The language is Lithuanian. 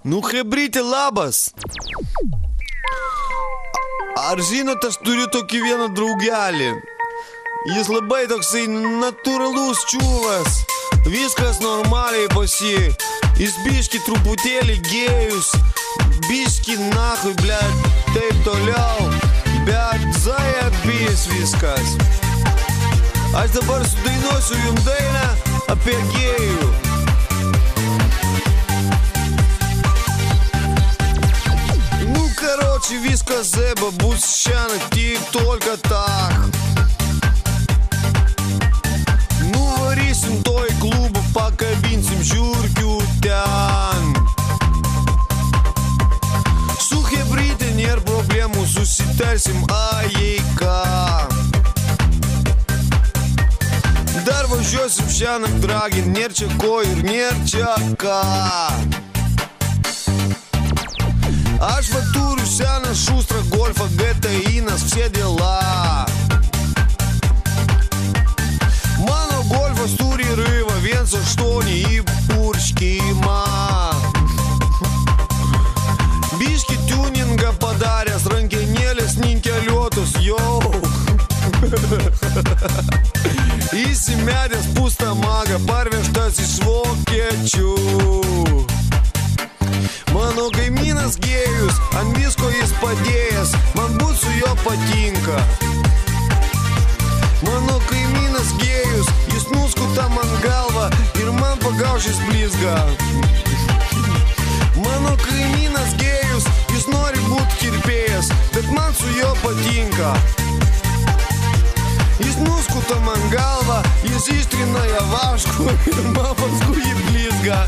Nu, chebrytė, labas. Ar žinot, aš turiu tokį vieną draugelį. Jis labai toksai natūralus čiūvas. Viskas normaliai pas jį. Jis biški truputėlį gėjus. Biški nahui, blėt, taip toliau. Bet zajabys viskas. Aš dabar sudainuosiu jums dainą apie gėjų. Короче, виска зеба, бусщана, тик только так. Ну, варисим той клуба, покабинцем журкю тян. Сухе брите, нер проблему, susitelsim ajeika. Dar važiuosim šiandien dragin, nėr čia ko ir nėr čia ką. Aš va turiu seną šustrą golfą, GTI-nas, все дела. Mano golfas turi rivą 1.8 į purškimą. Biški tuningą padaręs, rankenėlės ninkeliuotos, jau. Įsimetęs pūstą magą, parvežtas iš vokiečių. Mano kaimynas gėjus, ant visko jis padėjęs, man būt su jo patinka. Mano kaimynas gėjus, jis nuskuta man galvą ir man pagaušis blizga. Mano kaimynas gėjus, jis nori būt kirpėjas, bet man su jo patinka. Jis nuskuta man galvą, jis ištrina ją vašku ir man paskui jį blizga.